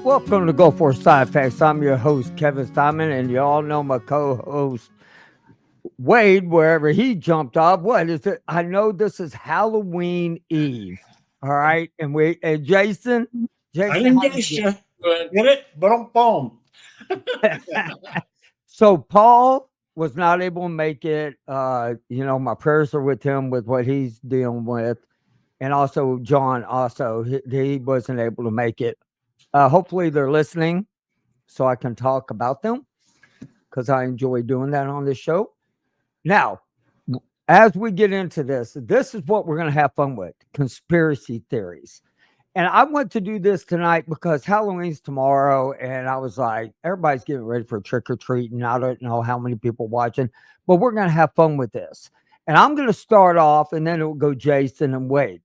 Welcome to Go for Side Facts. I'm your host, Kevin Simon, and you all know my co-host, Wade, wherever he jumped off. What is it? I know this is Halloween Eve. All right. And Jason. I Jason, didn't how get you you. Get it? Boom. doing? So Paul was not able to make it. My prayers are with him with what he's dealing with. And also John, he wasn't able to make it. Hopefully they're listening so I can talk about them because I enjoy doing that on this show. Now, as we get into this is what we're going to have fun with: conspiracy theories. And I want to do this tonight because Halloween's tomorrow, and I was like, everybody's getting ready for trick or treat, and I don't know how many people watching, but we're going to have fun with this. And I'm going to start off, and then it will go Jason and Wade.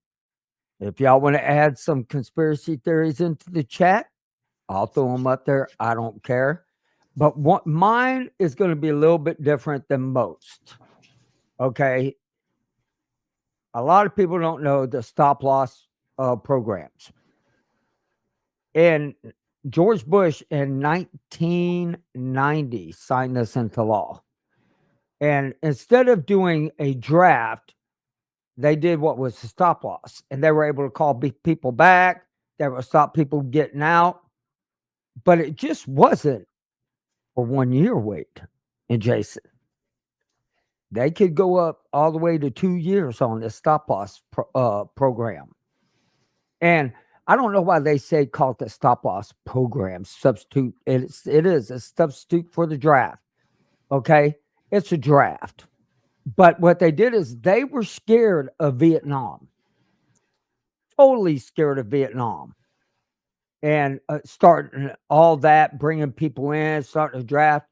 If y'all want to add some conspiracy theories into the chat, I'll throw them up there. I don't care. But mine is going to be a little bit different than most. Okay. A lot of people don't know the stop loss programs. And George Bush in 1990 signed this into law. And instead of doing a draft, they did what was a stop loss. And they were able to call people back. They would stop people getting out. But it just wasn't for 1 year wait. And Jason, they could go up all the way to 2 years on this stop loss program. And I don't know why they say call it the stop loss program substitute. It is a substitute for the draft. Okay. It's a draft. But what they did is they were scared of Vietnam. Totally scared of Vietnam. And starting all that, bringing people in, starting a draft.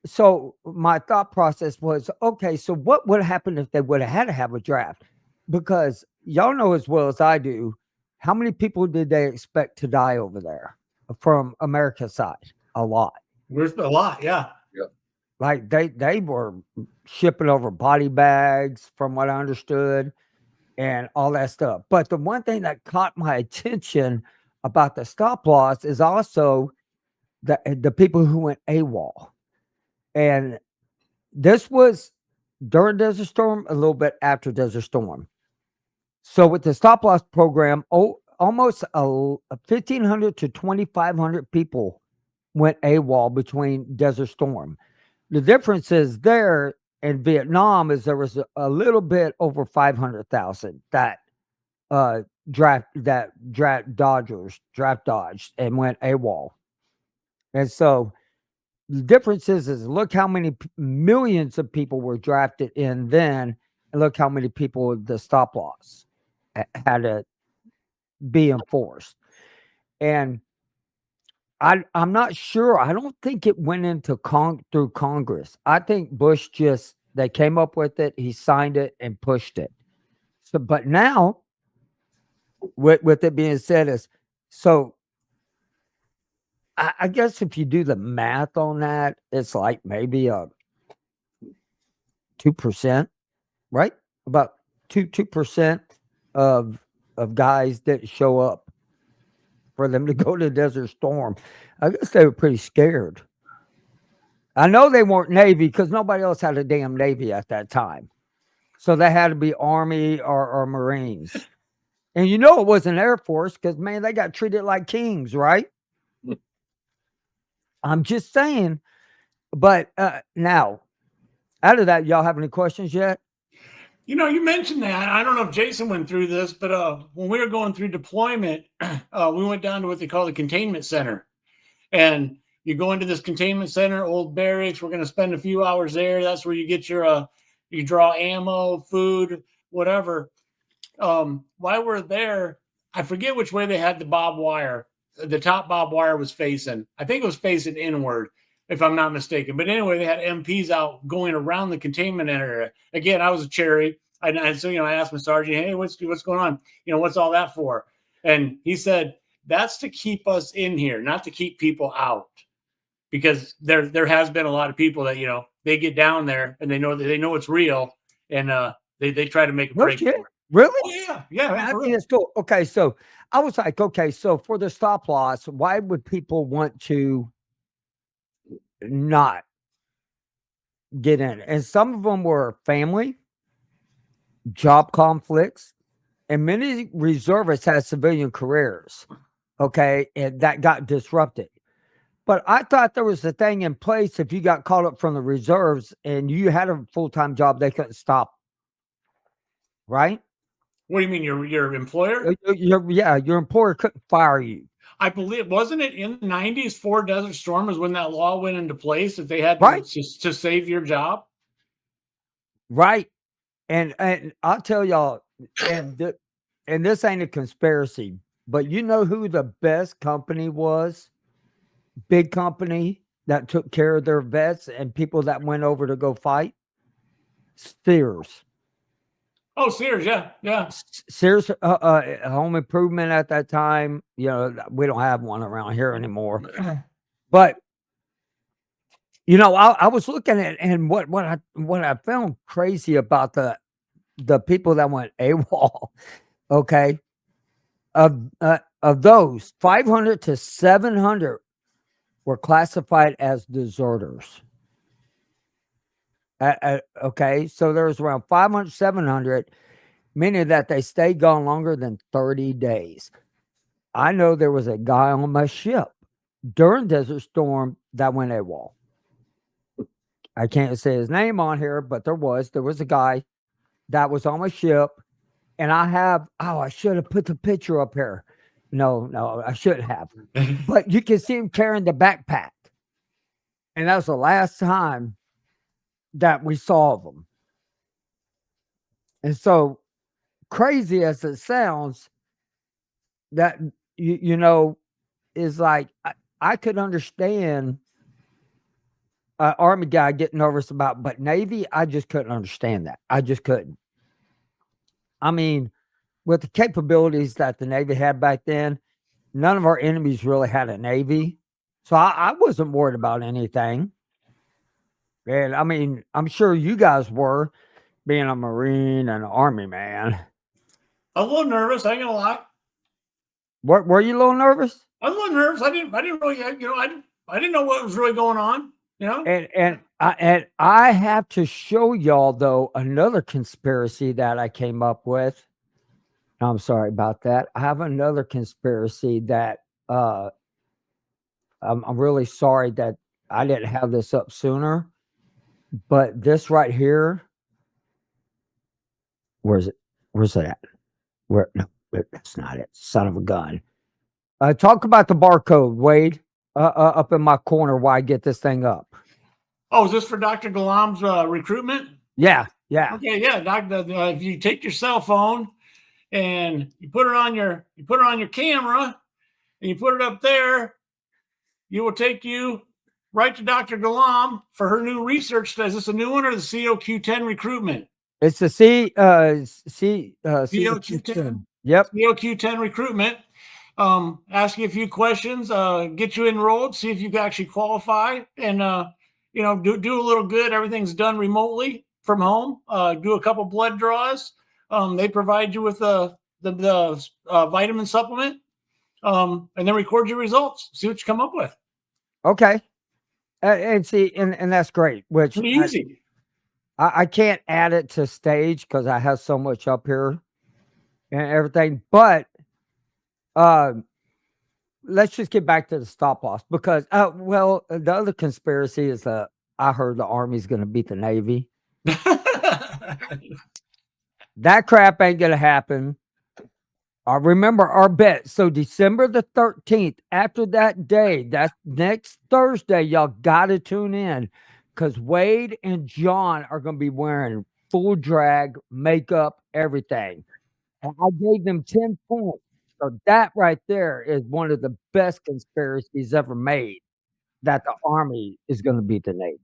So my thought process was, okay, so what would have happened if they would have had to have a draft? Because y'all know as well as I do, how many people did they expect to die over there from America's side? A lot. There's a lot, yeah. Like they were shipping over body bags, from what I understood, and all that stuff. But the one thing that caught my attention about the stop loss is also the people who went AWOL. And this was during Desert Storm, a little bit after Desert Storm. So with the stop loss program, almost 1,500 to 2,500 people went AWOL between Desert Storm. The difference is there in Vietnam is there was a little bit over 500,000 that draft dodged and went AWOL. And so the difference is look how many millions of people were drafted in then, and look how many people the stop loss had to be enforced. And I'm not sure. I don't think it went into through Congress. I think Bush they came up with it, he signed it and pushed it. So, but now, with it being said, I guess if you do the math on that, it's like maybe a 2%, right? About 2% of guys that show up for them to go to Desert Storm. I guess they were pretty scared. I know they weren't Navy because nobody else had a damn Navy at that time. So they had to be Army or Marines. And you know it wasn't Air Force because, man, they got treated like kings, right? I'm just saying. But now, out of that, y'all have any questions yet? You know, you mentioned that. I don't know if Jason went through this, but when we were going through deployment, we went down to what they call the containment center. And you go into this containment center, old barracks. We're going to spend a few hours there. That's where you get your, you draw ammo, food, whatever. While we're there, I forget which way they had the barbed wire. The top barbed wire was facing. I think it was facing inward, if I'm not mistaken. But anyway, they had MPs out going around the containment area. Again, I was a cherry. So, I asked my sergeant, hey, what's going on? What's all that for? And he said, that's to keep us in here, not to keep people out. Because there has been a lot of people that, they get down there and they know it's real. And they try to make a break. Really? Oh, yeah. Yeah. I think it's cool. Okay, so I was like, okay, so for the stop loss, why would people want to not get in? And some of them were family, job conflicts, and many reservists had civilian careers. Okay, and that got disrupted. But I thought there was a thing in place if you got called up from the reserves and you had a full-time job, they couldn't stop, right? What do you mean, your employer? Your employer couldn't fire you. I believe, wasn't it in the 90s, 4 Desert Storm is when that law went into place that they had Right. to save your job? Right. And I'll tell y'all, and this ain't a conspiracy, but you know who the best company was? Big company that took care of their vets and people that went over to go fight? Sears. Oh, Sears, yeah. Sears Home Improvement at that time. You know, we don't have one around here anymore. But I was looking at, and what I found crazy about the people that went AWOL. Okay, of those 500 to 700 were classified as deserters. Okay, so there's around 500, 700, meaning that they stayed gone longer than 30 days. I know there was a guy on my ship during Desert Storm that went AWOL. I can't say his name on here, but there was a guy that was on my ship, and I should have put the picture up here. No, I shouldn't have. But you can see him carrying the backpack. And that was the last time that we saw them. And so, crazy as it sounds, that is like I could understand an Army guy getting nervous about, but Navy, I just couldn't understand that. I just couldn't. I mean, with the capabilities that the Navy had back then, none of our enemies really had a Navy. So I wasn't worried about anything. And I mean, I'm sure you guys were, being a Marine and an Army man. I was a little nervous. I ain't gonna lie. Were you a little nervous? I was a little nervous. I didn't really, I didn't know what was really going on. And I have to show y'all though another conspiracy that I came up with. I'm sorry about that. I have another conspiracy that I'm really sorry that I didn't have this up sooner. But this right here, where's it? Where's it at? Where? No, that's not it. Son of a gun. Talk about the barcode, Wade. Up in my corner, why I get this thing up? Oh, is this for Dr. Galam's recruitment? Yeah. Okay, yeah, Doctor. If you take your cell phone and you put it on your camera and you put it up there, you will take you right to Dr. Galam for her new research. Is this a new one or the COQ10 recruitment? It's the COQ10. Yep. COQ10 recruitment. Ask you a few questions, get you enrolled, see if you can actually qualify, and do a little good. Everything's done remotely from home. Do a couple blood draws. They provide you with the vitamin supplement, and then record your results. See what you come up with. Okay. And see, and that's great. Which pretty easy. I can't add it to stage because I have so much up here and everything. But let's just get back to the stop loss because, the other conspiracy is that I heard the Army's going to beat the Navy. That crap ain't going to happen. Remember our bet. So December the 13th, after that day, that's next Thursday, y'all got to tune in because Wade and John are going to be wearing full drag, makeup, everything. And I gave them 10 points. So that right there is one of the best conspiracies ever made, that the Army is going to beat the Navy.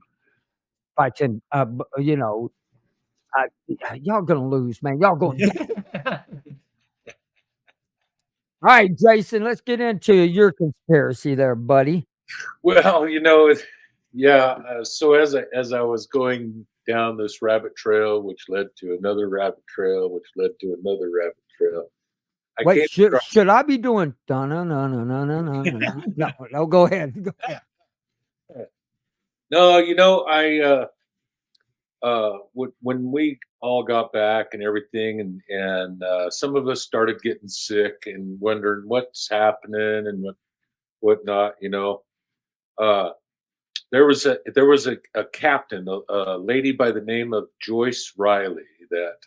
If I can, y'all going to lose, man. Y'all going to. All right, Jason, let's get into your conspiracy there, buddy. Well, so as I was going down this rabbit trail, which led to another rabbit trail, which led to another rabbit trail, I Wait, came across. should I be doing no no no no no no no no no go ahead. Go ahead. No, when we all got back and everything, and some of us started getting sick and wondering what's happening and whatnot. Uh, there was a captain, a lady by the name of Joyce Riley that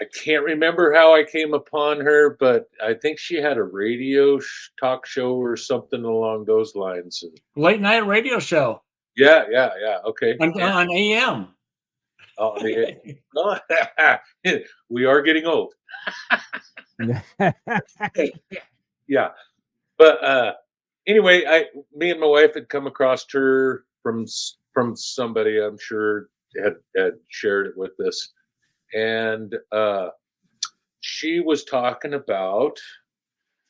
I can't remember how I came upon her, but I think she had a radio talk show or something along those lines. And Late night radio show yeah, okay. on AM. Oh, we are getting old. Yeah, but anyway, me and my wife had come across her from somebody I'm sure had shared it with us, and she was talking about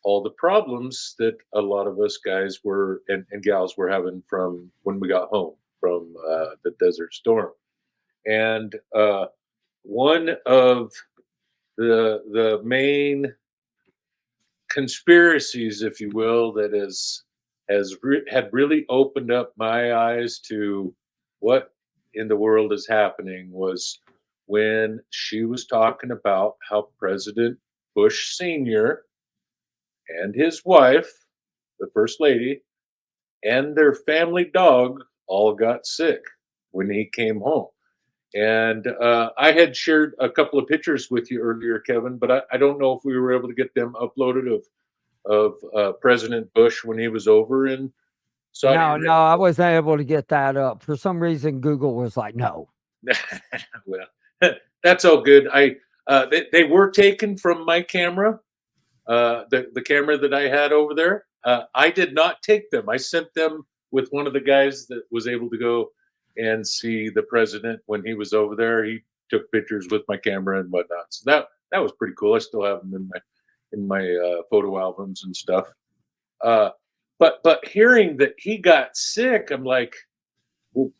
all the problems that a lot of us guys were and gals were having from when we got home from the Desert Storm, and one of the main conspiracies, if you will, that had really opened up my eyes to what in the world is happening was when she was talking about how President Bush Sr. and his wife, the First Lady, and their family dog all got sick when he came home. And I had shared a couple of pictures with you earlier, Kevin, but I don't know if we were able to get them uploaded of President Bush when he was over in Saudi No, Arabia. I wasn't able to get that up. For some reason, Google was like, no. Well, that's all good. They were taken from my camera, the camera that I had over there. I did not take them. I sent them with one of the guys that was able to go and see the president when he was over there. He took pictures with my camera and whatnot. So that was pretty cool. I still have them in my photo albums and stuff. Uh, but hearing that he got sick, I'm like, "Ooh."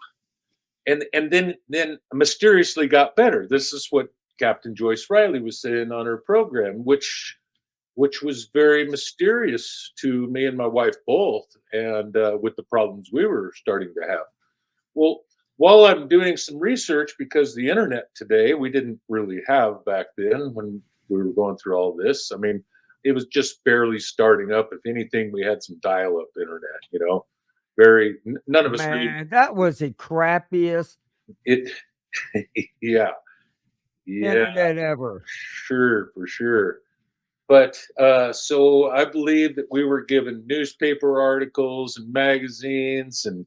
And then mysteriously got better. This is what Captain Joyce Riley was saying on her program, which was very mysterious to me and my wife both, and with the problems we were starting to have. Well, while I'm doing some research, because the internet today we didn't really have back then when we were going through all this. I mean, it was just barely starting up. If anything, we had some dial-up internet. Very none of us really. Man, that was the crappiest It, yeah, yeah, internet ever. sure, for sure. But so I believe that we were given newspaper articles and magazines and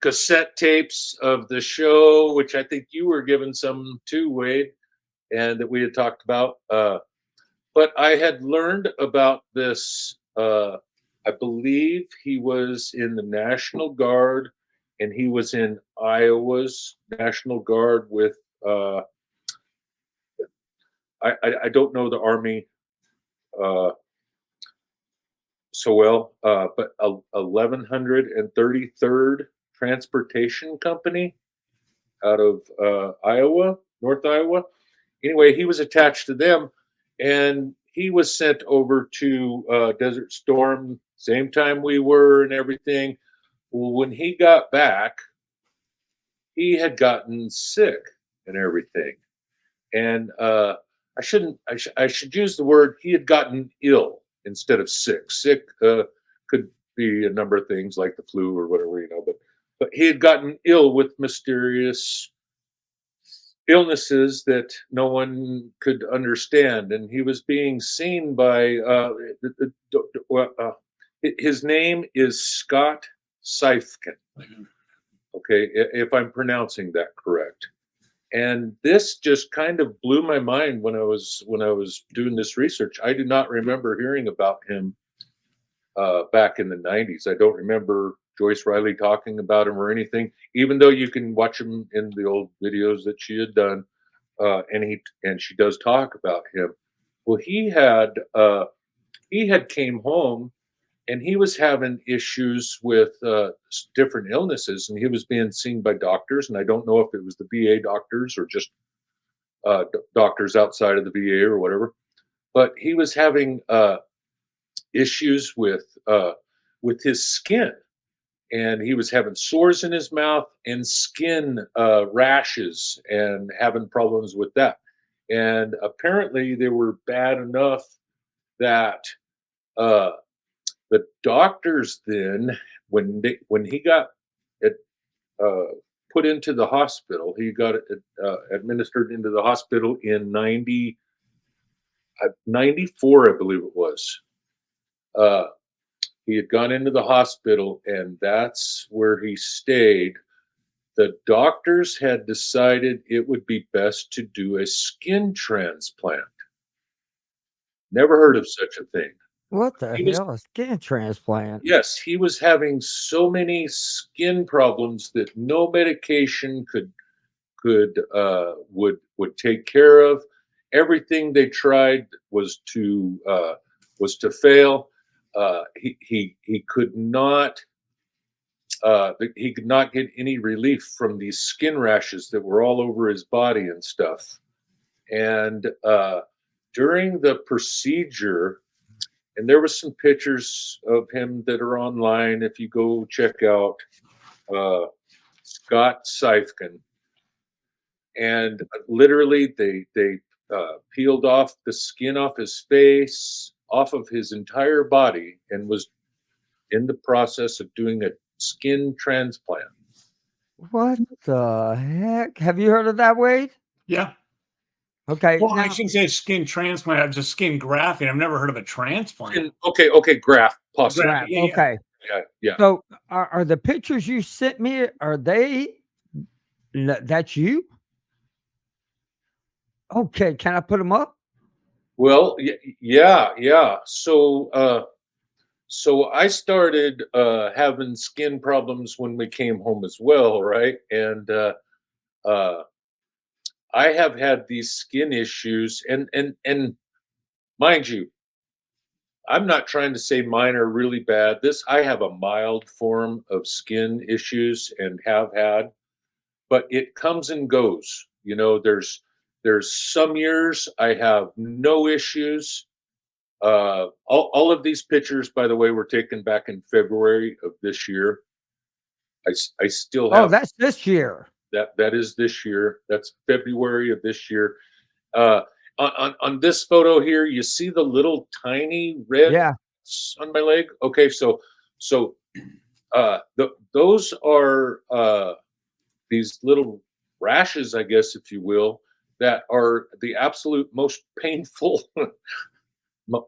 cassette tapes of the show, which I think you were given some too, Wade, and that we had talked about. But I had learned about this. I believe he was in the National Guard, and he was in Iowa's National Guard with. I don't know the Army so well, but 1133rd Transportation Company out of Iowa, North Iowa. Anyway, he was attached to them, and he was sent over to Desert Storm same time we were and everything. Well, when he got back, he had gotten sick and everything, and I should use the word he had gotten ill instead of sick. Sick could be a number of things like the flu or whatever, but he had gotten ill with mysterious illnesses that no one could understand, and he was being seen by his name is Scott Seifkin. Okay, if I'm pronouncing that correct. And this just kind of blew my mind when I was doing this research. I do not remember hearing about him back in the '90s. I don't remember Joyce Riley talking about him or anything, even though you can watch him in the old videos that she had done, and she does talk about him. Well, he had came home and he was having issues with different illnesses, and he was being seen by doctors, and I don't know if it was the VA doctors or just doctors outside of the VA or whatever. But he was having issues with his skin, and he was having sores in his mouth and skin rashes and having problems with that. And apparently, they were bad enough that uh, the doctors then, when he got it, uh, put into the hospital, he got administered into the hospital in 94, I believe it was. Uh, he had gone into the hospital, and that's where he stayed. The doctors had decided it would be best to do a skin transplant. Never heard of such a thing. What the He was hell? A skin transplant? Yes, he was having so many skin problems that no medication would take care of. Everything they tried was to fail. He could not he could not get any relief from these skin rashes that were all over his body and stuff. And during the procedure, and there was some pictures of him that are online if you go check out uh, Scott Seifkin. And literally, they peeled off the skin off his face, off of his entire body, and was in the process of doing a skin transplant. What the heck? Have you heard of that, Wade? Yeah. Okay, Well, I now shouldn't say skin transplant, just skin grafting. I've never heard of a transplant. Okay, graft, possibly. Graf, yeah. okay. Yeah. So are the pictures you sent me, are they that's you? Okay, can I put them up? Well, yeah. So I started having skin problems when we came home as well, right? And uh, I have had these skin issues, and mind you, I'm not trying to say mine are really bad. I have a mild form of skin issues and have had, but it comes and goes. You know, there's some years I have no issues. All of these pictures, by the way, were taken back in February of this year. I still Oh, have that's this year. that is this year. That's February of this year. Uh, on this photo here, you see the little tiny red Yeah. on my leg. Okay, so those are these little rashes, I guess, if you will, that are the absolute most painful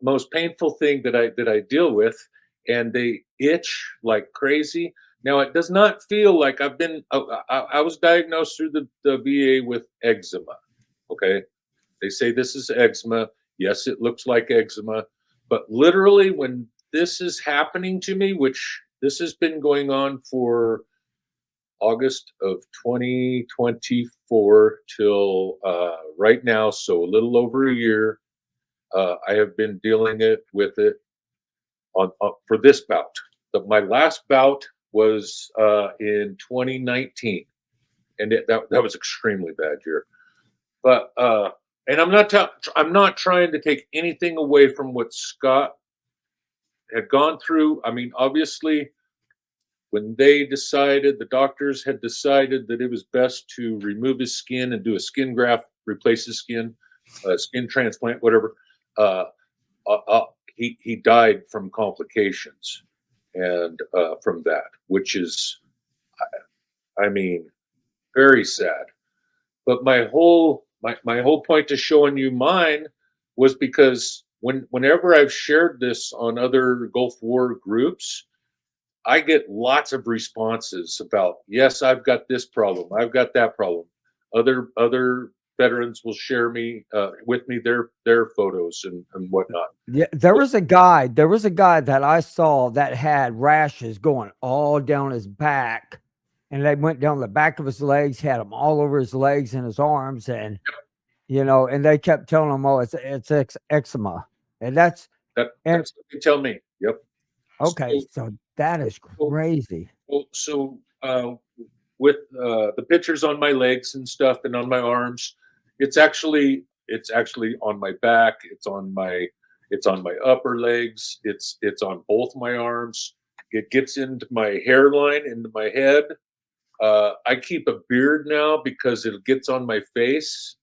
most painful thing that I deal with, and they itch like crazy. Now it does not feel like I've been. I was diagnosed through the VA with eczema. Okay, they say this is eczema. Yes, it looks like eczema, but literally when this is happening to me, which this has been going on for August of 2024 till right now, so a little over a year. I have been dealing with it on for this bout. My last bout was in 2019, and that was extremely bad year. But and I'm not trying to take anything away from what Scott had gone through. I mean, obviously, when the doctors had decided that it was best to remove his skin and do a skin graft, replace his skin, skin transplant, whatever. Uh, he died from complications and from that, which is, I mean, very sad. But my whole point to showing you mine was because whenever I've shared this on other Gulf War groups, I get lots of responses about, yes, I've got this problem, I've got that problem. Other veterans will share with me their photos and whatnot. Yeah, there was a guy that I saw that had rashes going all down his back, and they went down the back of his legs, had them all over his legs and his arms, and and they kept telling him, "Oh, it's eczema," and that's That's what they tell me. Yep. okay. So, So that is so, crazy. so with the pictures on my legs and stuff and on my arms, It's actually on my back. It's on my upper legs. It's on both my arms. It gets into my hairline, into my head. I keep a beard now because it gets on my face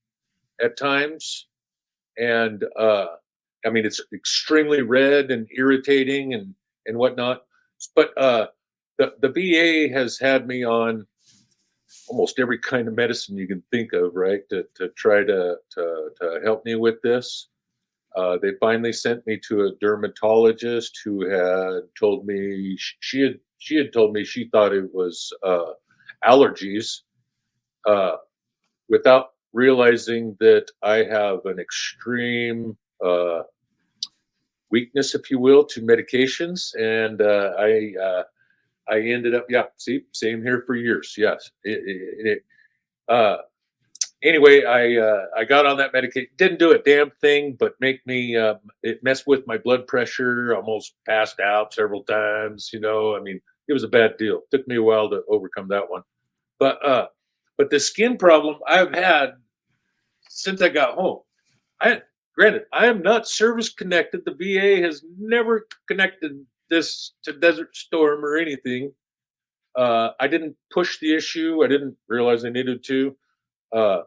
at times, and I mean it's extremely red and irritating and whatnot. But the VA has had me on almost every kind of medicine you can think of, right? To try to help me with this. They finally sent me to a dermatologist who had told me she had told me she thought it was allergies, uh, without realizing that I have an extreme weakness, if you will, to medications, and I ended up, yeah, see, same here for years. Yes, uh, anyway, I got on that medication. Didn't do a damn thing, but make me it messed with my blood pressure. Almost passed out several times. You know, I mean, it was a bad deal. Took me a while to overcome that one. But the skin problem I've had since I got home. I Granted, I am not service connected. The VA has never connected this to Desert Storm or anything. I didn't push the issue. I didn't realize I needed to. Uh,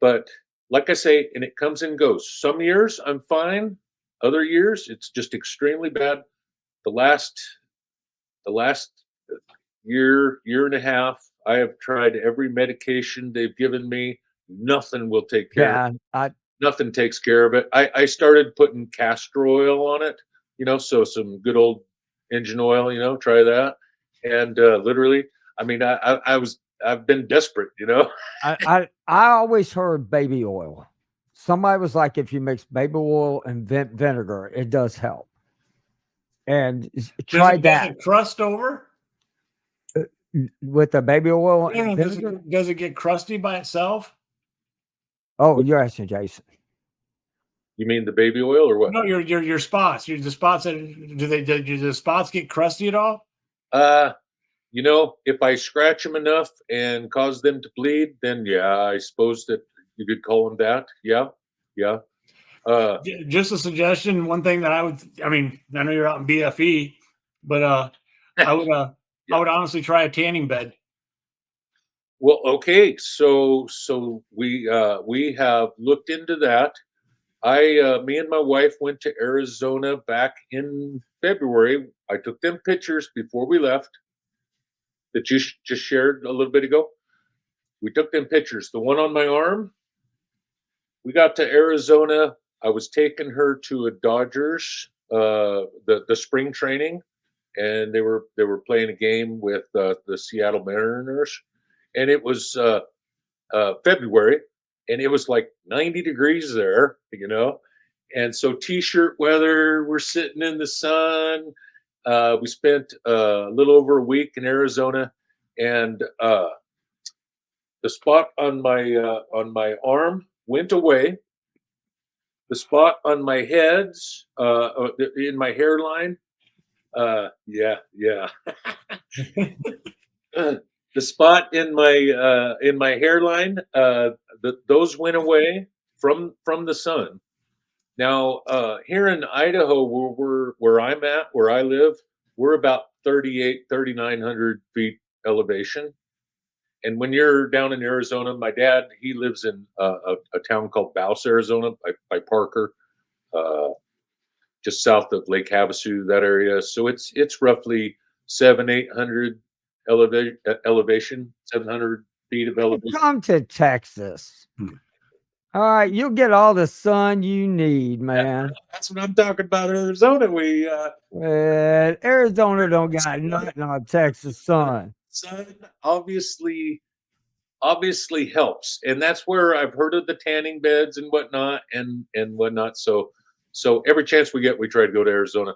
But like I say, and it comes and goes. Some years I'm fine. Other years it's just extremely bad. The last the last year and a half, I have tried every medication they've given me. Nothing will take care of it. Yeah, Nothing takes care of it. I started putting castor oil on it, so some good old engine oil, try that. And literally, I mean, I've been desperate. I always heard baby oil. Somebody was like, if you mix baby oil and vinegar, it does help. And Does try it get that a crust over? with the baby oil I don't and know, vinegar. does it get crusty by itself? Oh, you're asking Jason. You mean the baby oil or what? No, your spots. The spots that do the spots get crusty at all? Uh, if I scratch them enough and cause them to bleed, then yeah, I suppose that you could call them that. Yeah, yeah. Uh, Just a suggestion. One thing that I mean, I know you're out in BFE, but I would Yeah. I would honestly try a tanning bed. well, okay. So we have looked into that. Me and my wife went to Arizona back in February. I took them pictures before we left that you just shared a little bit ago. We took them pictures. The one on my arm, we got to Arizona. I was taking her to a Dodgers, the spring training, and they were playing a game with the Seattle Mariners, and it was February, and it was like 90 degrees there. And so t-shirt weather. We're sitting in the sun. We spent a little over a week in Arizona, and the spot on my arm went away. The spot on my head's in my hairline, yeah. The spot in my hairline, those went away from the sun. Now, here in Idaho, where I'm at, where I live, we're about 3,900 feet elevation. And when you're down in Arizona, my dad, he lives in a town called Bouse, Arizona, by Parker, uh, just south of Lake Havasu, that area. So it's roughly 800 elevation, 700 feet of elevation. Come to Texas. All right, you'll get all the sun you need, man. That's what I'm talking about. Arizona, Arizona don't got nothing on Texas sun. sun obviously helps, and that's where I've heard of the tanning beds and whatnot and whatnot. So every chance we get, we try to go to Arizona.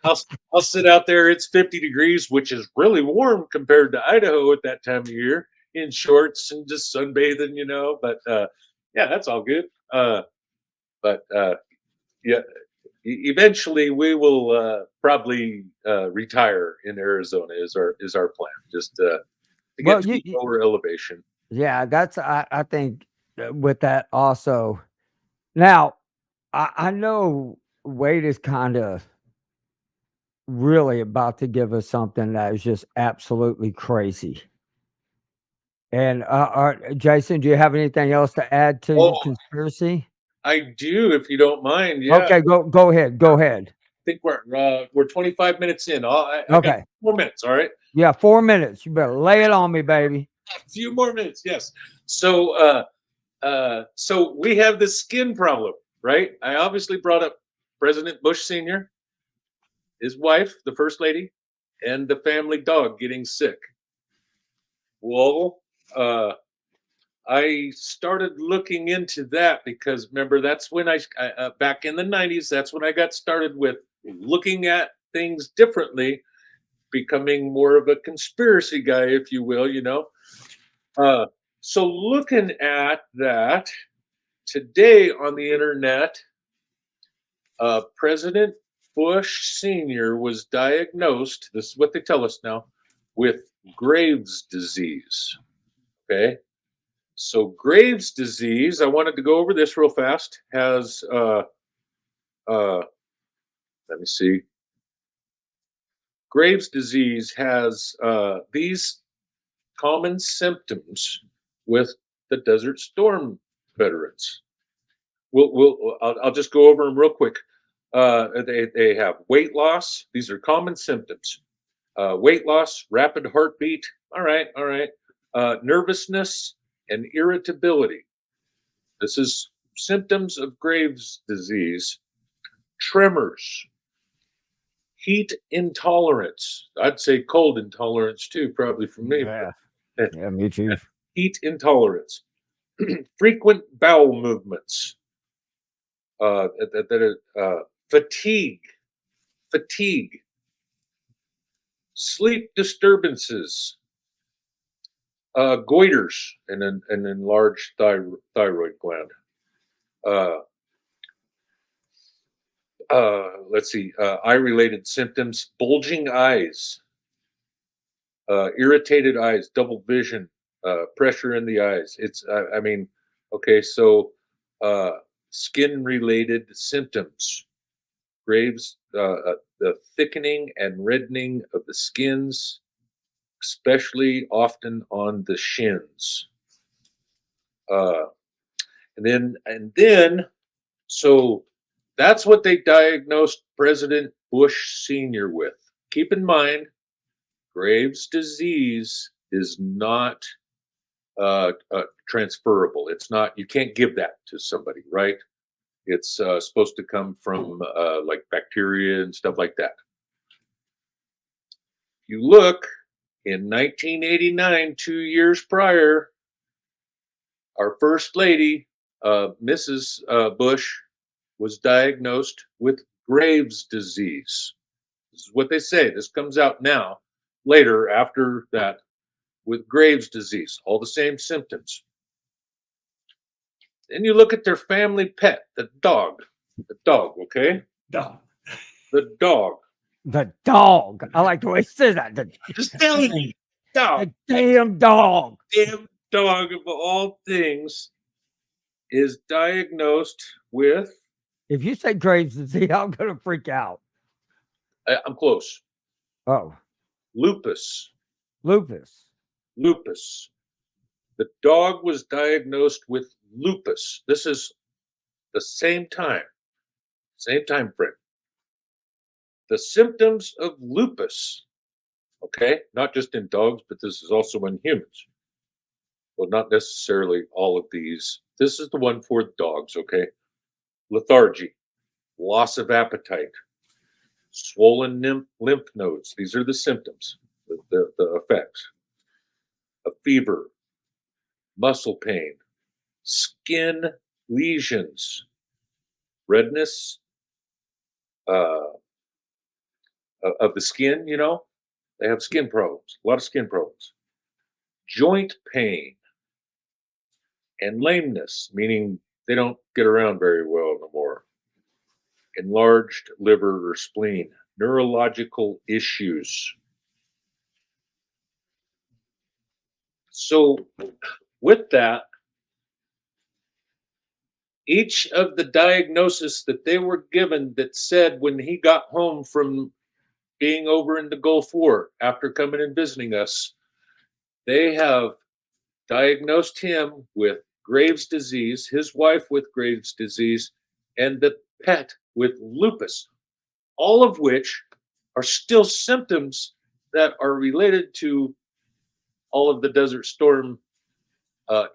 I'll sit out there. It's 50 degrees, which is really warm compared to Idaho at that time of year, in shorts and just sunbathing. But yeah, that's all good. But yeah, eventually we will probably retire in Arizona. Is our plan? Just to Well, get to lower elevation. yeah, that's I think with that also. Now, I know Wade is kind of really about to give us something that is just absolutely crazy. And Jason, do you have anything else to add to your Oh, conspiracy? I do, if you don't mind. Yeah, Okay, go ahead. Go ahead. I think we're 25 minutes in. I got Okay. 4 minutes. All right, Yeah, 4 minutes. You better lay it on me, baby. a few more minutes. Yes. So, so we have this skin problem, right? I obviously brought up President Bush Sr., his wife, the first lady, and the family dog getting sick. Well, I started looking into that because remember that's when I back in the 90s, that's when I got started with looking at things differently, becoming more of a conspiracy guy, if you will, you know. Uh, so looking at that today on the internet, President Bush Sr. was diagnosed, this is what they tell us now, with Graves' disease. Okay. So Graves' disease, I wanted to go over this real fast, has, uh, let me see, Graves' disease has these common symptoms with the Desert Storm veterans. I'll just go over them real quick. They have weight loss. These are common symptoms. Weight loss, rapid heartbeat. All right, all right. Nervousness and irritability. This is symptoms of Graves' disease. Tremors, heat intolerance. I'd say cold intolerance too, probably for me. Yeah. But Yeah, me too. heat intolerance, frequent bowel movements, fatigue, fatigue, sleep disturbances, goiters, and an enlarged thyroid gland. Uh, let's see, eye-related symptoms: bulging eyes, irritated eyes, double vision, pressure in the eyes. I mean, okay, so uh, skin-related symptoms: Graves, the thickening and reddening of the skins, especially often on the shins. Uh, and then, so that's what they diagnosed President Bush Sr. with. Keep in mind, Graves' disease is not transferable. It's not, you can't give that to somebody, right? It's supposed to come from like bacteria and stuff like that. You look in 1989, 2 years prior, our first lady, Mrs. Bush, was diagnosed with Graves' disease. This is what they say. This comes out now, later, after that, with Graves' disease, all the same symptoms. Then you look at their family pet, the dog. The dog, okay? Dog. The dog. The dog. I like the way he says that. Just telling you, dog. The damn dog. Damn dog of all things is diagnosed with, If you say Graves' disease, I'm gonna freak out. I'm close, Oh, lupus. lupus. Lupus. The dog was diagnosed with lupus. This is the same time frame. The symptoms of lupus, okay, not just in dogs, but this is also in humans. Well, not necessarily all of these. This is the one for dogs, okay? Lethargy, loss of appetite, swollen lymph nodes. These are the symptoms, the effects. A fever, muscle pain, skin lesions, redness uh, of the skin, you know, they have skin problems, a lot of skin problems. Joint pain and lameness, meaning they don't get around very well no more. Enlarged liver or spleen, neurological issues. So, with that, each of the diagnosis that they were given that said when he got home from being over in the Gulf War after coming and visiting us, they have diagnosed him with Graves' disease, his wife with Graves' disease, and the pet with lupus, all of which are still symptoms that are related to all of the Desert Storm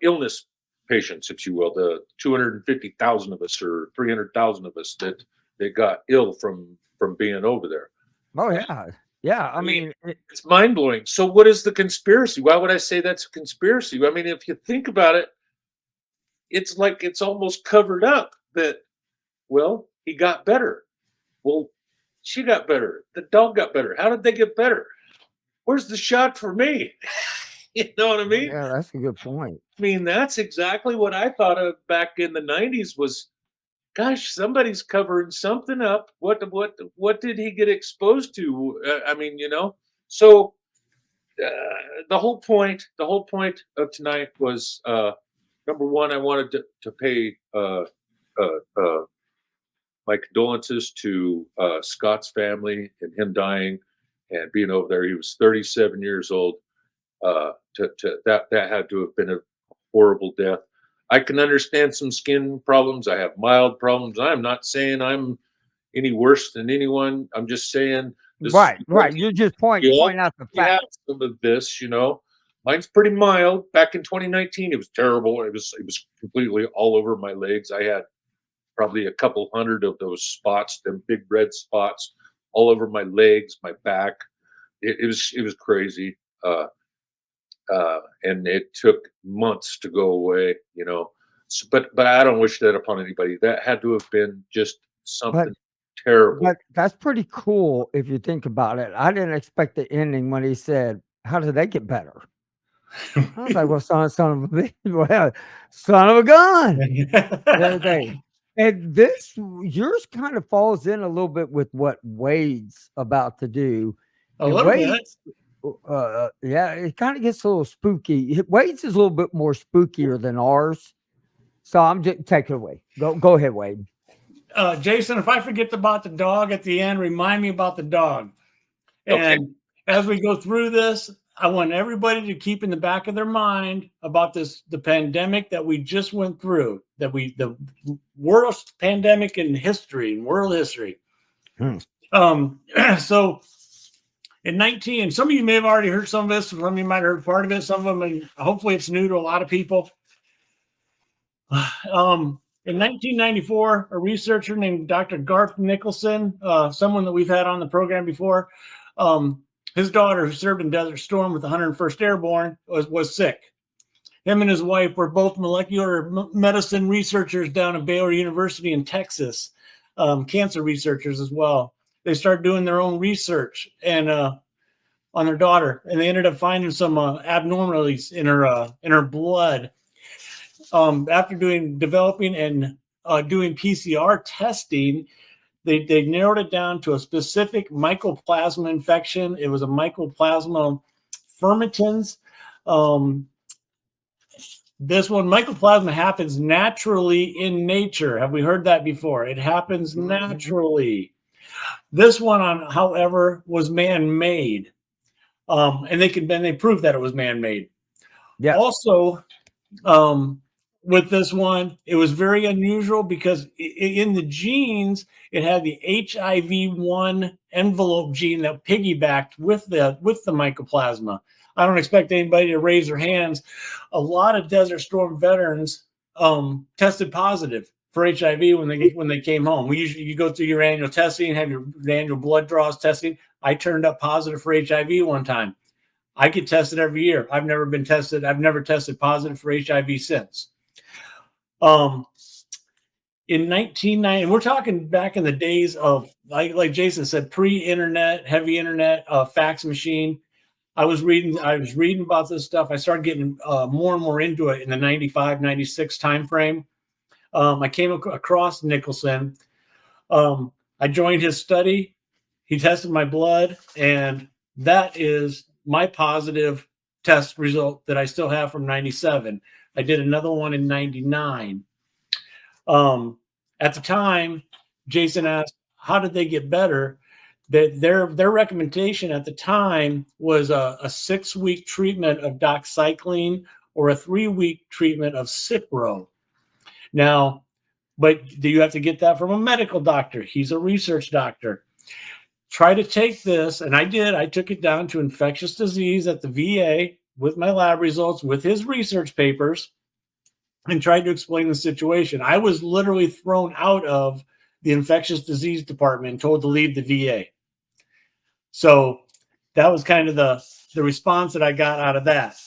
illness patients, if you will, the 250,000 of us or 300,000 of us that got ill from being over there. Oh yeah, yeah. I mean, It's mind blowing. So, what is the conspiracy? Why would I say that's a conspiracy? I mean, if you think about it, it's like it's almost covered up that, well, he got better. Well, she got better. The dog got better. How did they get better? Where's the shot for me? You know what I mean? yeah, that's a good point. I mean, that's exactly what I thought of back in the 90s was, gosh, somebody's covering something up. What did he get exposed to? I mean, so the whole point of tonight was number one, I wanted to pay uh, my condolences to Scott's family and him dying and being over there. He was 37 years old. That had to have been a horrible death. I can understand some skin problems. I have mild problems. I'm not saying I'm any worse than anyone. I'm just saying this. Right. You're just pointing out the We have fact. some of this. Mine's pretty mild. Back in 2019, it was terrible. It was completely all over my legs. I had probably a couple hundred of those spots, them big red spots, all over my legs, my back. It was crazy. And it took months to go away. But I don't wish that upon anybody. That had to have been just something terrible. But that's pretty cool if you think about it. I didn't expect the ending when he said, "How did they get better?" I was like, "Well, son of a bitch, well, son of a gun." The other day. And this yours kind of falls in a little bit with what Wade's about to do. A And little bit. Wade's, yeah, it kind of gets a little spooky. Wade's is a little bit more spookier than ours. So I'm just take it away. Go ahead, Wade. Jason, if I forget about the dog at the end, remind me about the dog. And as we go through this, I want everybody to keep in the back of their mind about the pandemic that we just went through, the worst pandemic in history, in world history. So in 19, and some of you may have already heard some of this, some of you might have heard part of it, some of them, and hopefully it's new to a lot of people. In 1994, a researcher named Dr. Garth Nicholson, someone that we've had on the program before, his daughter, who served in Desert Storm with the 101st Airborne, was sick. Him and his wife were both molecular medicine researchers down at Baylor University in Texas, cancer researchers as well. They started doing their own research and on their daughter, and they ended up finding some abnormalities in her blood. After developing and doing PCR testing, they narrowed it down to a specific mycoplasma infection. It was a mycoplasma fermentans. This one, mycoplasma, happens naturally in nature. Have we heard that before? It happens naturally. This one, however, was man-made, and they proved that it was man-made. Yeah. Also, with this one, it was very unusual because in the genes, it had the HIV-1 envelope gene that piggybacked with the mycoplasma. I don't expect anybody to raise their hands. A lot of Desert Storm veterans tested positive for HIV when they came home. You go through your annual testing, have your annual blood draws testing. I turned up positive for HIV one time. I get tested every year. I've never tested positive for HIV since. In 1990, and we're talking back in the days of, like Jason said, pre-internet, heavy internet, fax machine. I was reading about this stuff. I started getting more and more into it in the 95, 96 timeframe. I came across Nicholson. I joined his study. He tested my blood, and that is my positive test result that I still have from 97. I did another one in 99. At the time, Jason asked, how did they get better? Their recommendation at the time was a 6-week treatment of doxycycline or a 3-week treatment of Cipro. Now, but do you have to get that from a medical doctor? He's a research doctor. Try to take this, and I did. I took it down to infectious disease at the VA with my lab results, with his research papers, and tried to explain the situation. I was literally thrown out of the infectious disease department and told to leave the VA. So that was kind of the response that I got out of that.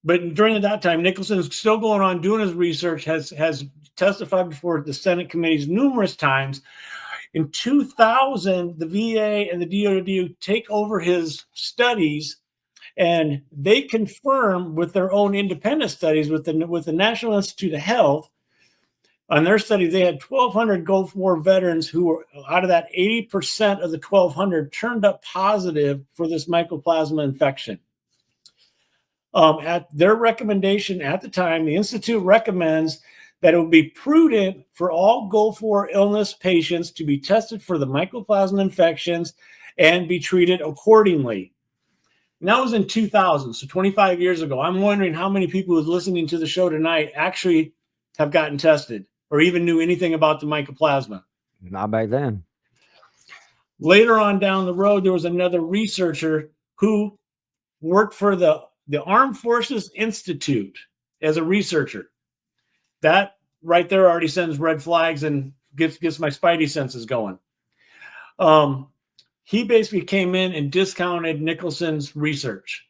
But during that time, Nicholson's still going on doing his research, has testified before the Senate committees numerous times. In 2000, the VA and the DoD take over his studies, and they confirm with their own independent studies with the National Institute of Health. On their study, they had 1,200 Gulf War veterans who were, out of that, 80% of the 1,200 turned up positive for this mycoplasma infection. At their recommendation at the time, the Institute recommends that it would be prudent for all Gulf War illness patients to be tested for the mycoplasma infections and be treated accordingly. And that was in 2000, so 25 years ago. I'm wondering how many people who's listening to the show tonight actually have gotten tested or even knew anything about the mycoplasma. Not back then. Later on down the road, there was another researcher who worked for the Armed Forces Institute as a researcher. That right there already sends red flags and gets my spidey senses going. He basically came in and discounted Nicholson's research.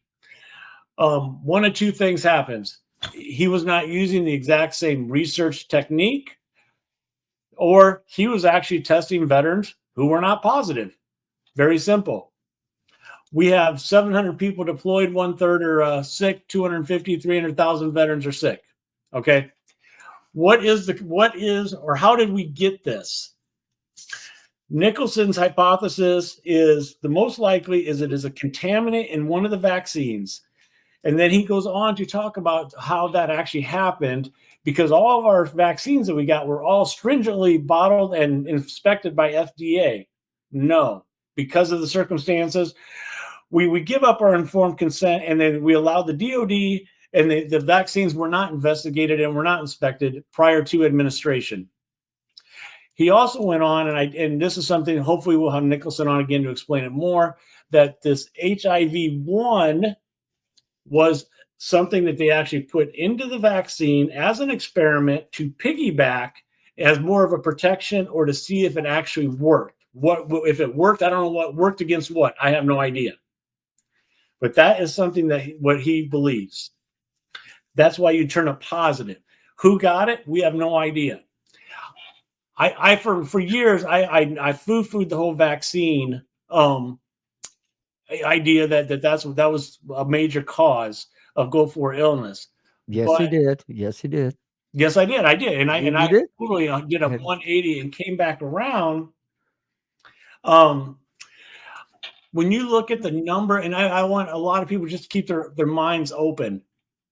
One of two things happens. He was not using the exact same research technique, or he was actually testing veterans who were not positive. Very simple. We have 700 people deployed, 1/3 are sick, 250, 300,000 veterans are sick. Okay. How did we get this? Nicholson's hypothesis is the most likely is it is a contaminant in one of the vaccines. And then he goes on to talk about how that actually happened, because all of our vaccines that we got were all stringently bottled and inspected by FDA. No, because of the circumstances, we give up our informed consent, and then we allow the DoD, and the vaccines were not investigated and were not inspected prior to administration. He also went on, and this is something, hopefully we'll have Nicholson on again to explain it more, that this HIV-1 was something that they actually put into the vaccine as an experiment to piggyback as more of a protection or to see if it actually worked. If it worked, I don't know what worked against what. I have no idea. But that is something what he believes. That's why you turn up positive. Who got it? We have no idea. For years, I foo-fooed the whole vaccine idea that was a major cause of Gulf War illness. Yes, he did. Yes, he did. Yes, I did. I did. And I did? totally did a 180 and came back around. When you look at the number, and I want a lot of people just to keep their minds open.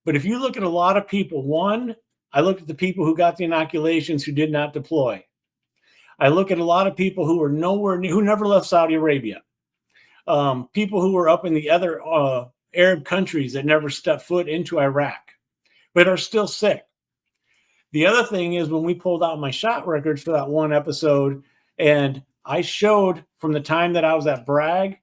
But if you look at a lot of people, one, I look at the people who got the inoculations who did not deploy. I look at a lot of people who were nowhere near, who never left Saudi Arabia. People who were up in the other Arab countries that never stepped foot into Iraq, but are still sick. The other thing is when we pulled out my shot records for that one episode, and I showed from the time that I was at Bragg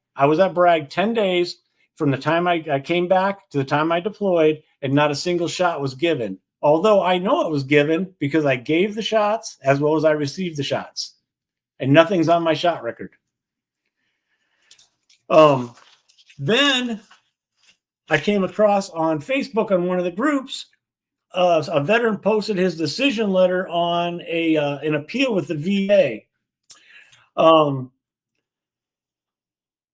10 days from the time I came back to the time I deployed, and not a single shot was given. Although I know it was given because I gave the shots as well as I received the shots, and nothing's on my shot record. Then I came across on Facebook on one of the groups, a veteran posted his decision letter on an appeal with the VA.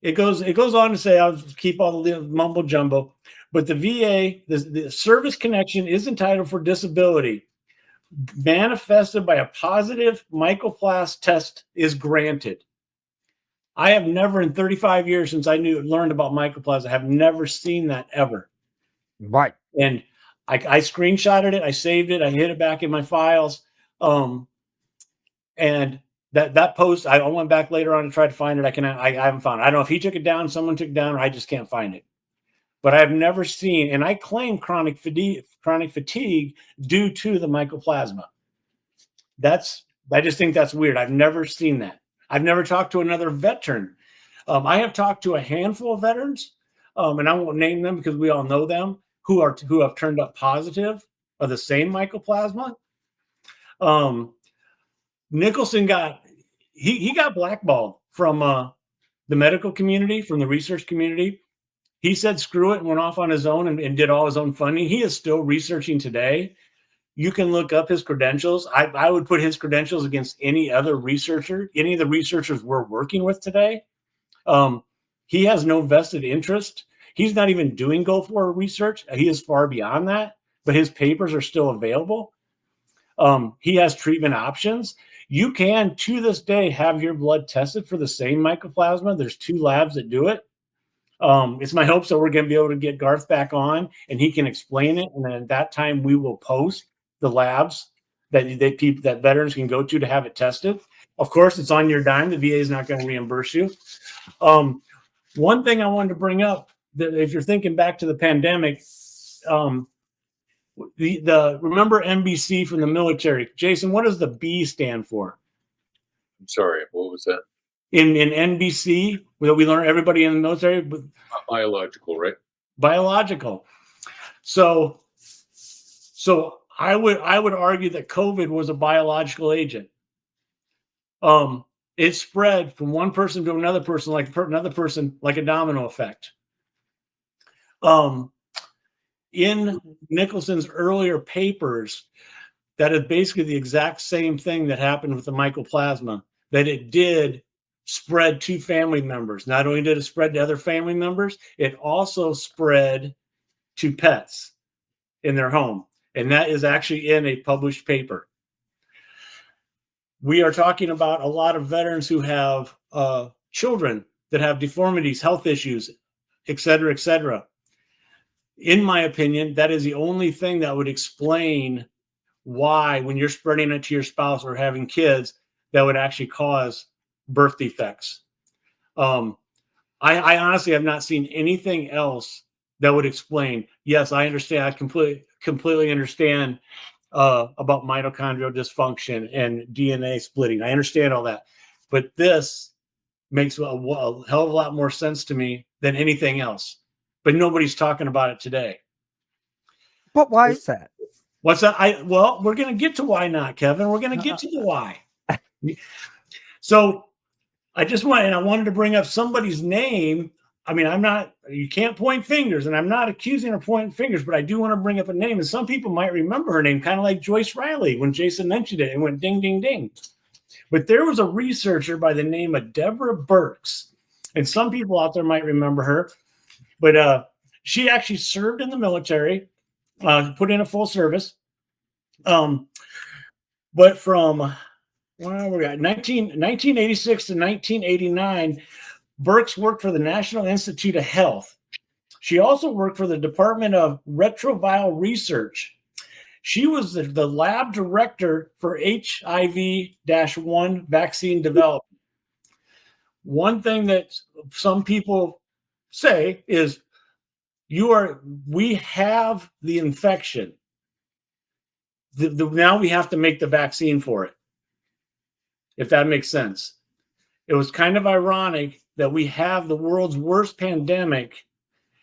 It goes on to say, I'll keep all the mumbo jumbo, but the VA, the service connection is entitled for disability manifested by a positive mycoplasma test is granted. I have never in 35 years since I learned about mycoplasma, have never seen that ever. Right. And I screenshotted it, I saved it, I hid it back in my files. And that post, I went back later on to try to find it. I haven't found it. I don't know if he took it down, someone took it down, or I just can't find it. But I've never seen, and I claim chronic fatigue due to the mycoplasma. I just think that's weird. I've never seen that. I've never talked to another veteran. I have talked to a handful of veterans, and I won't name them because we all know them, who have turned up positive of the same mycoplasma. Nicholson got blackballed from the medical community, from the research community. He said screw it and went off on his own and did all his own funding. He is still researching today. You can look up his credentials. I would put his credentials against any other researcher, any of the researchers we're working with today. He has no vested interest. He's not even doing Gulf War research. He is far beyond that, but his papers are still available. He has treatment options. You can, to this day, have your blood tested for the same mycoplasma. There's 2 labs that do it. It's my hopes that we're going to be able to get Garth back on and he can explain it. And then at that time, we will post the labs that veterans can go to have it tested. Of course, it's on your dime. The VA is not going to reimburse you. One thing I wanted to bring up, that if you're thinking back to the pandemic, remember NBC from the military? Jason, what does the B stand for? I'm sorry, what was that? In NBC, that we learn, everybody in the military? Biological, right? Biological. So I would argue that COVID was a biological agent. It spread from one person to another person, like a domino effect. In Nicholson's earlier papers, that is basically the exact same thing that happened with the mycoplasma, that it did spread to family members. Not only did it spread to other family members, it also spread to pets in their home. And that is actually in a published paper. We are talking about a lot of veterans who have children that have deformities, health issues, et cetera, et cetera. In my opinion, that is the only thing that would explain why, when you're spreading it to your spouse or having kids, that would actually cause birth defects. I honestly have not seen anything else that would explain. Yes, I understand. I completely understand about mitochondrial dysfunction and DNA splitting. I understand all that. But this makes a hell of a lot more sense to me than anything else. But nobody's talking about it today. But why is that? What's that? Well, we're going to get to why not, Kevin. We're going to get to the why. So I wanted to bring up somebody's name. I mean, you can't point fingers, and I'm not accusing or pointing fingers, but I do want to bring up a name. And some people might remember her name, kind of like Joyce Riley. When Jason mentioned it, it went ding, ding, ding. But there was a researcher by the name of Deborah Birx. And some people out there might remember her. But she actually served in the military, put in a full service. But from 1986 to 1989, Birx worked for the National Institute of Health. She also worked for the Department of Retroviral Research. She was the lab director for HIV-1 vaccine development. One thing that some people say is, we have the infection. Now we have to make the vaccine for it, if that makes sense. It was kind of ironic that we have the world's worst pandemic,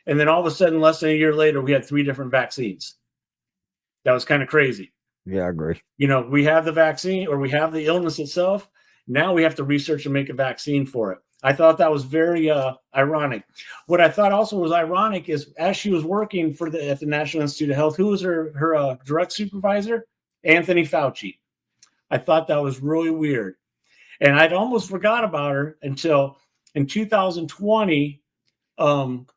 and then all of a sudden, less than a year later, we had 3 different vaccines. That was kind of crazy. Yeah, I agree. We have the vaccine, or we have the illness itself. Now we have to research and make a vaccine for it. I thought that was very ironic. What I thought also was ironic is, as she was working at the National Institute of Health, who was her direct supervisor? Anthony Fauci. I thought that was really weird. And I'd almost forgot about her until in 2020, when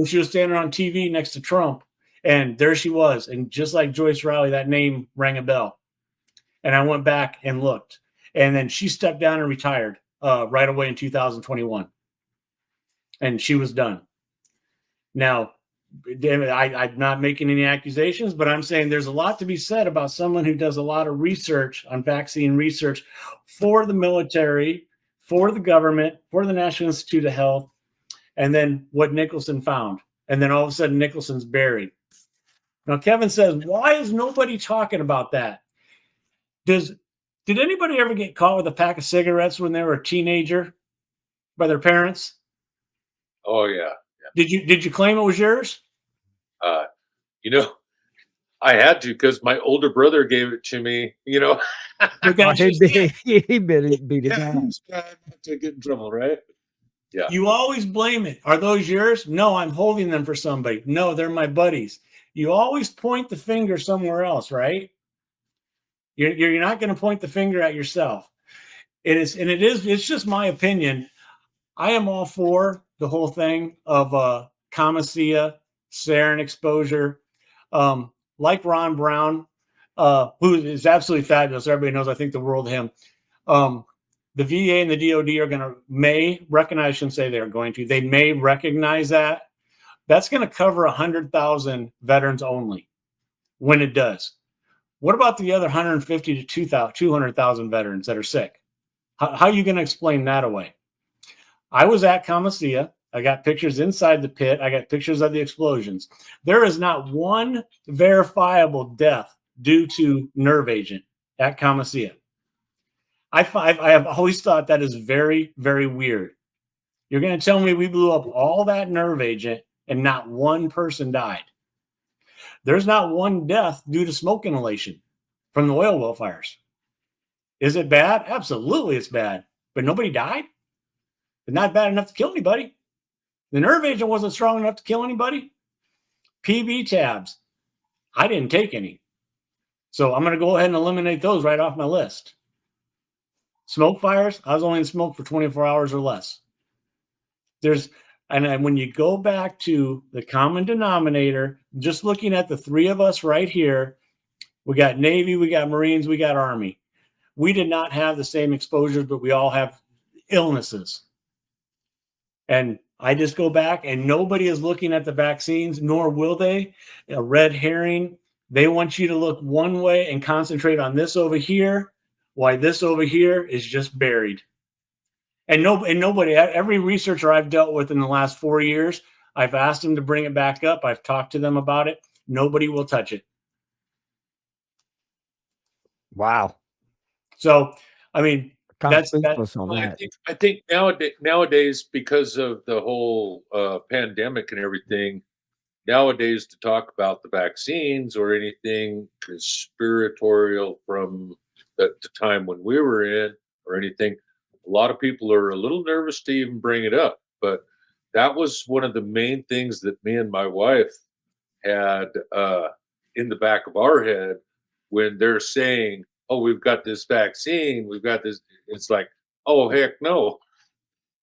she was standing on TV next to Trump, and there she was. And just like Joyce Riley, that name rang a bell. And I went back and looked. And then she stepped down and retired right away in 2021. And she was done. Now, I'm not making any accusations, but I'm saying there's a lot to be said about someone who does a lot of research on vaccine research for the military, for the government, for the National Institute of Health, and then what Nicholson found. And then all of a sudden, Nicholson's buried. Now, Kevin says, why is nobody talking about that? Did anybody ever get caught with a pack of cigarettes when they were a teenager by their parents? Oh yeah. Did you claim it was yours? You know, I had to because my older brother gave it to me. You know, He beat it yeah, down. not to get in trouble, right? Yeah. You always blame it. Are those yours? No, I'm holding them for somebody. No, they're my buddies. You always point the finger somewhere else, right? You're not going to point the finger at yourself. It's just my opinion. I am all for the whole thing of Commacea, sarin exposure. Like Ron Brown, who is absolutely fabulous. Everybody knows, I think the world of him. The VA and the DOD are going to may recognize that. That's going to cover 100,000 veterans only when it does. What about the other 150 to 200,000 veterans that are sick? How are you going to explain that away? I was at Commacea. I got pictures inside the pit. I got pictures of the explosions. There is not one verifiable death due to nerve agent at Commacea. I have always thought that is very, very weird. You're going to tell me we blew up all that nerve agent and not one person died. There's not one death due to smoke inhalation from the oil well fires. Is it bad? Absolutely, it's bad. But nobody died? It's not bad enough to kill anybody. The nerve agent wasn't strong enough to kill anybody. PB tabs. I didn't take any. So I'm going to go ahead and eliminate those right off my list. Smoke fires, I was only in smoke for 24 hours or less. And when you go back to the common denominator, just looking at the three of us right here, we got Navy, we got Marines, we got Army. We did not have the same exposures, but we all have illnesses. And I just go back and nobody is looking at the vaccines, nor will they. A red herring. They want you to look one way and concentrate on this over here, while this over here is just buried. And nobody, every researcher I've dealt with in the last 4 years, I've asked them to bring it back up. I've talked to them about it. Nobody will touch it. Wow. So, I mean, that's on that. I think nowadays, because of the whole pandemic and everything, nowadays to talk about the vaccines or anything conspiratorial from the time when we were in or anything, a lot of people are a little nervous to even bring it up. But that was one of the main things that me and my wife had in the back of our head when they're saying, oh, we've got this vaccine, we've got this. It's like, oh, heck no.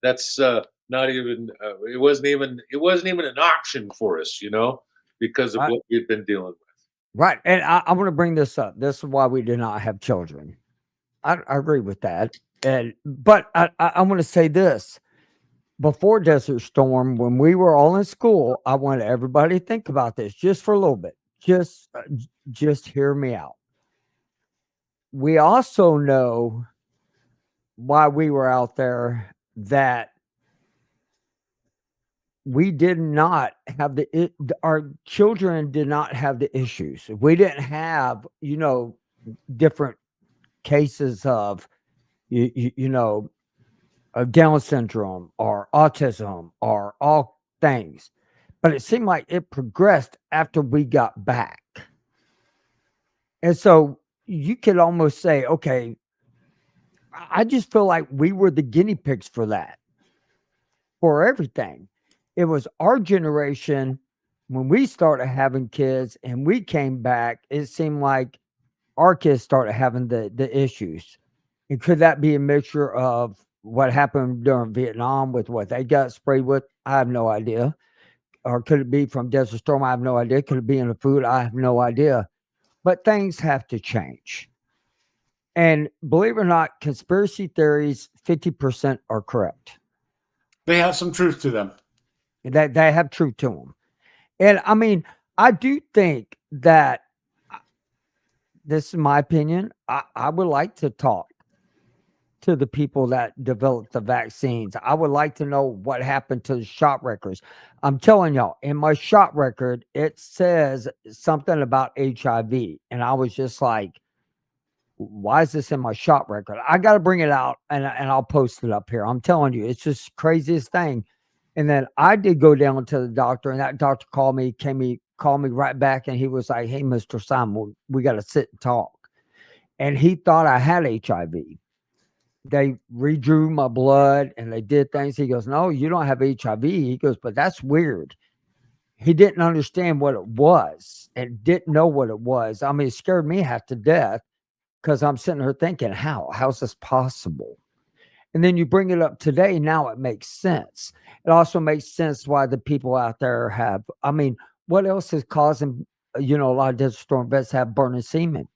That's not even, it wasn't even an option for us, because of what we've been dealing with. Right. And I want to bring this up. This is why we do not have children. I agree with that. But I want to say this. Before Desert Storm, when we were all in school, I wanted everybody to think about this just for a little bit. Just hear me out. We also know why we were out there that we did not have our children did not have the issues. We didn't have, different cases of, of Down syndrome or autism or all things. But it seemed like it progressed after we got back. And so you could almost say, okay, I just feel like we were the guinea pigs for that, for everything. It was our generation when we started having kids and we came back, it seemed like our kids started having the issues. And could that be a mixture of what happened during Vietnam with what they got sprayed with? I have no idea. Or could it be from Desert Storm? I have no idea. Could it be in the food? I have no idea. But things have to change. And believe it or not, conspiracy theories, 50% are correct. They have some truth to them. They have truth to them. And I mean, I do think that this is my opinion. I would like to talk to the people that developed the vaccines. I would like to know what happened to the shot records. I'm telling y'all, in my shot record, it says something about HIV. And I was just like, why is this in my shot record? I got to bring it out and I'll post it up here. I'm telling you, it's just craziest thing. And then I did go down to the doctor, and that doctor called me right back, and he was like, "Hey, Mr. Simon, we got to sit and talk." And he thought I had HIV. They redrew my blood and they did things. He goes, "No, you don't have HIV." He goes, "But that's weird." He didn't understand what it was and didn't know what it was. I mean, it scared me half to death because I'm sitting here thinking, how's this possible? And then you bring it up today, now it makes sense. It also makes sense why the people out there have, I mean, what else is causing, a lot of Desert Storm vets have burning semen?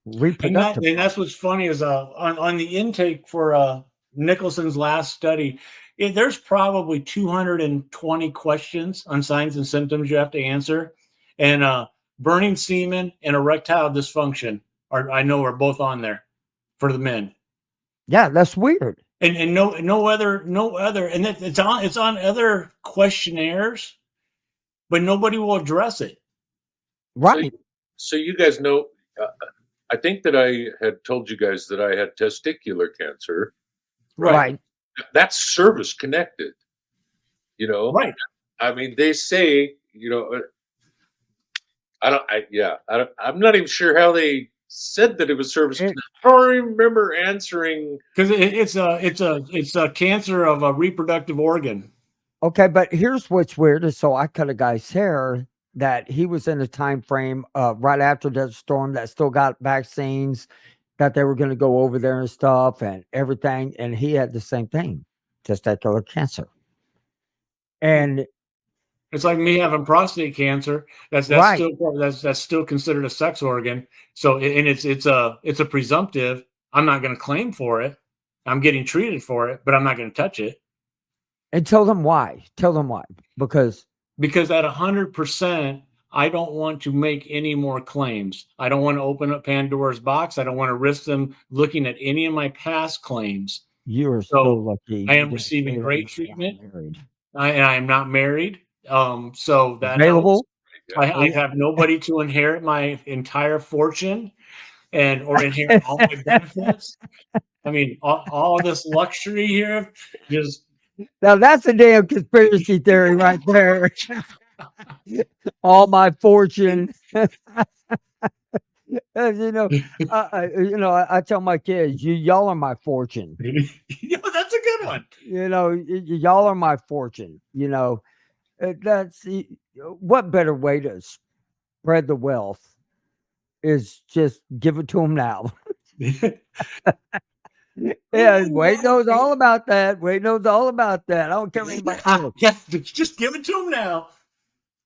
Reproductive. And that's what's funny is on the intake for Nicholson's last study, there's probably 220 questions on signs and symptoms you have to answer, and burning semen and erectile dysfunction are both on there for the men. Yeah, that's weird. And no other, and it's on other questionnaires, but nobody will address it. Right. So you guys know, I think that I had told you guys that I had testicular cancer. Right. That's service connected. Right. I mean, they say, I'm not even sure how they said that it was service connected. I don't remember answering because it's a cancer of a reproductive organ. Okay, but here's what's weird is, so I cut a guy's hair that he was in a time frame right after Desert Storm that still got vaccines, that they were going to go over there and stuff and everything, and he had the same thing, testicular cancer. And it's like me having prostate cancer. That's right. that's still considered a sex organ. So and it's a presumptive. I'm not going to claim for it. I'm getting treated for it, but I'm not going to touch it. And tell them why. Because at 100%, I don't want to make any more claims. I don't want to open up Pandora's box. I don't want to risk them looking at any of my past claims. You are so lucky. I am receiving great treatment. I am not married. So that available. Helps. I have nobody to inherit my entire fortune or inherit all my benefits. I mean, all this luxury here, just now that's a damn conspiracy theory right there. All my fortune. I tell my kids, y'all are my fortune. That's a good one. Y'all are my fortune. That's what better way to spread the wealth is just give it to them now. Yeah, Wade knows all about that. I don't care anybody else. Yeah, just give it to them now.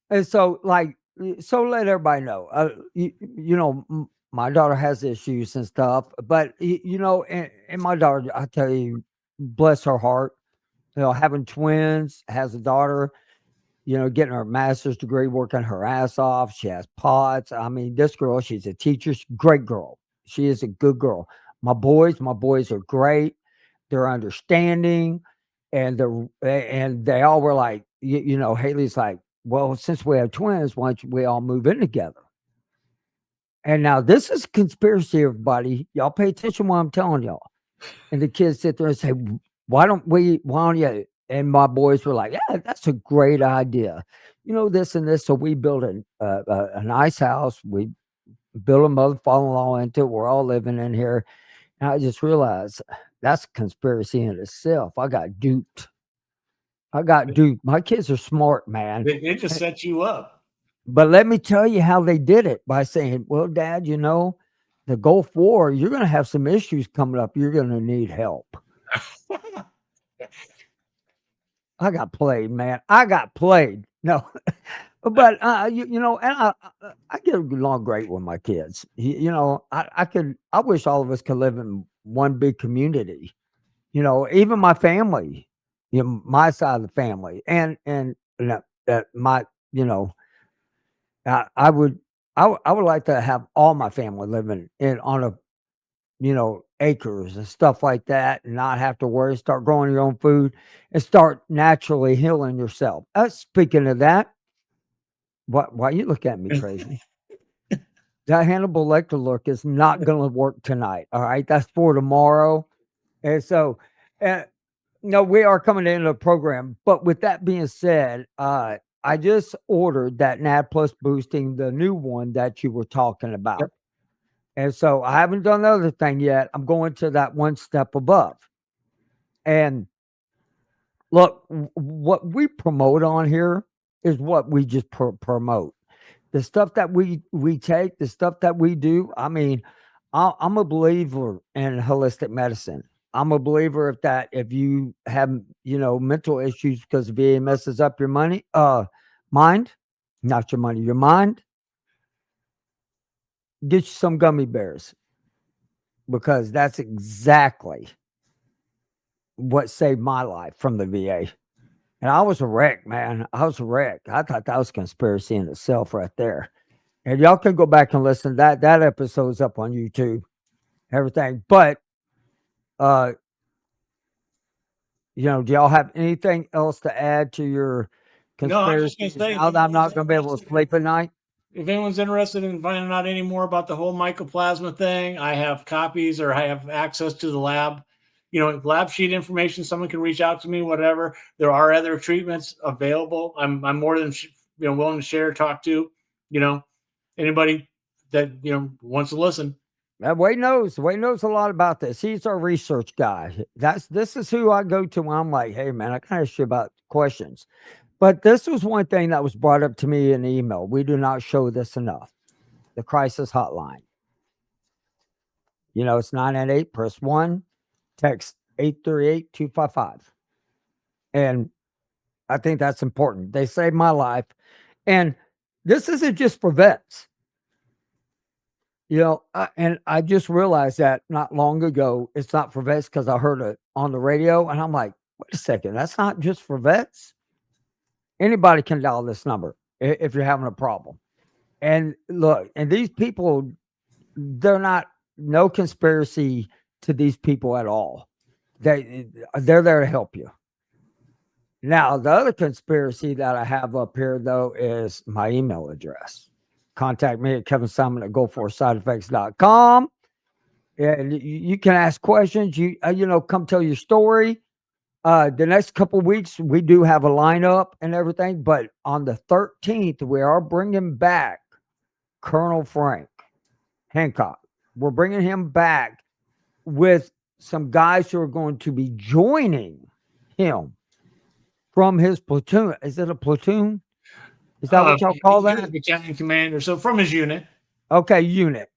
And so, let everybody know. My daughter has issues and stuff, but and my daughter, I tell you, bless her heart, having twins, has a daughter, getting her master's degree, working her ass off. She has pots. I mean, this girl, she's a teacher, great girl. She is a good girl. My boys are great. They're understanding, and they all were like, Haley's like, well, since we have twins, why don't we all move in together? And now this is conspiracy, everybody. Y'all pay attention to what I'm telling y'all. And the kids sit there and say, why don't you? And my boys were like, yeah, that's a great idea. This and this. So we built a nice house. We built a mother-father-in-law into it. We're all living in here. And I just realized that's a conspiracy in itself. I got duped. My kids are smart, man. They just set you up. But let me tell you how they did it, by saying, well, Dad, the Gulf War, you're going to have some issues coming up. You're going to need help. I got played, man. No, but, and I get along great with my kids. I wish all of us could live in one big community, even my family, my side of the family. And that my, you know, I would, I would like to have all my family living in on a, acres and stuff like that, and not have to worry. Start growing your own food and start naturally healing yourself. Speaking of that, why you look at me crazy? That Hannibal Lecter look is not going to work tonight. All right, that's for tomorrow. And so, uh, no, we are coming into the program. But with that being said, I just ordered that NAD Plus boosting, the new one that you were talking about. Yep. And so I haven't done the other thing yet. I'm going to that one step above. And look, what we promote on here is what we just promote. The stuff that we take, the stuff that we do. I mean, I'm a believer in holistic medicine. I'm a believer if you have mental issues because VA messes up your mind, not your money, your mind, get you some gummy bears, because that's exactly what saved my life from the VA. And I was a wreck, man. I was a wreck. I thought that was conspiracy in itself right there. And y'all can go back and listen. That episode's up on YouTube, everything. But do y'all have anything else to add to your No, I was just conspiracies gonna say, now that I'm not going to be able to sleep at night? if anyone's interested in finding out any more about the whole mycoplasma thing, I have copies, or I have access to the lab, lab sheet information. Someone can reach out to me, whatever. There are other treatments available. I'm more than willing to share, talk to, anybody that wants to listen. Wade knows a lot about this. He's our research guy. This is who I go to when I'm like, hey man, I can ask you about questions. But this was one thing that was brought up to me in the email. We do not show this enough. The crisis hotline. It's 988, press 1, text 838-255. And I think that's important. They saved my life. And this isn't just for vets. And I just realized that not long ago, it's not for vets, because I heard it on the radio and I'm like, wait a second, that's not just for vets. Anybody can dial this number if you're having a problem. And look, and these people, no conspiracy to these people at all. They're there to help you. Now, the other conspiracy that I have up here, though, is my email address. Contact me at kevinsimon@go4sideeffects.com. And you can ask questions. Come tell your story. The next couple of weeks, we do have a lineup and everything. But on the 13th, we are bringing back Colonel Frank Hancock. We're bringing him back with some guys who are going to be joining him from his platoon. Is it a platoon? Is that what y'all call that? Battalion commander. So from his unit. Okay, unit.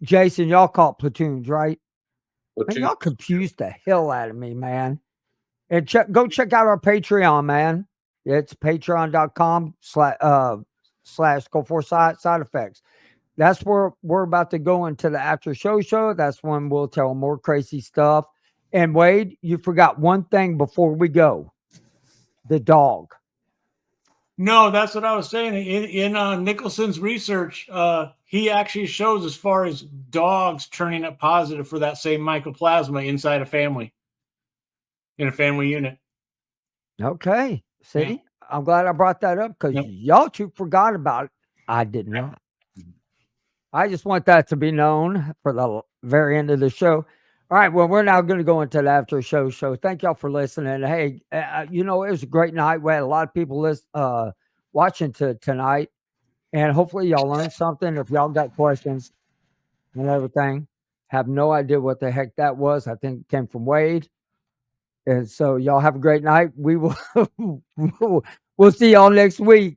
Jason, y'all call it platoons, right? Man, y'all confused the hell out of me, man. And go check out our Patreon, man. It's patreon.com/go4side effects. That's where we're about to go into the after show. That's when we'll tell more crazy stuff. And Wade, you forgot one thing before we go. The dog. No, that's what I was saying. In Nicholson's research, he actually shows as far as dogs turning up positive for that same mycoplasma inside a family, in a family unit. Okay. See, I'm glad I brought that up, because y'all two forgot about it. I did not. I just want that to be known for the very end of the show. All right. Well, we're now going to go into the after show. Thank y'all for listening. Hey, it was a great night. We had a lot of people watching tonight, and hopefully y'all learned something. If y'all got questions and everything, have no idea what the heck that was. I think it came from Wade. And so y'all have a great night. We will we'll see y'all next week.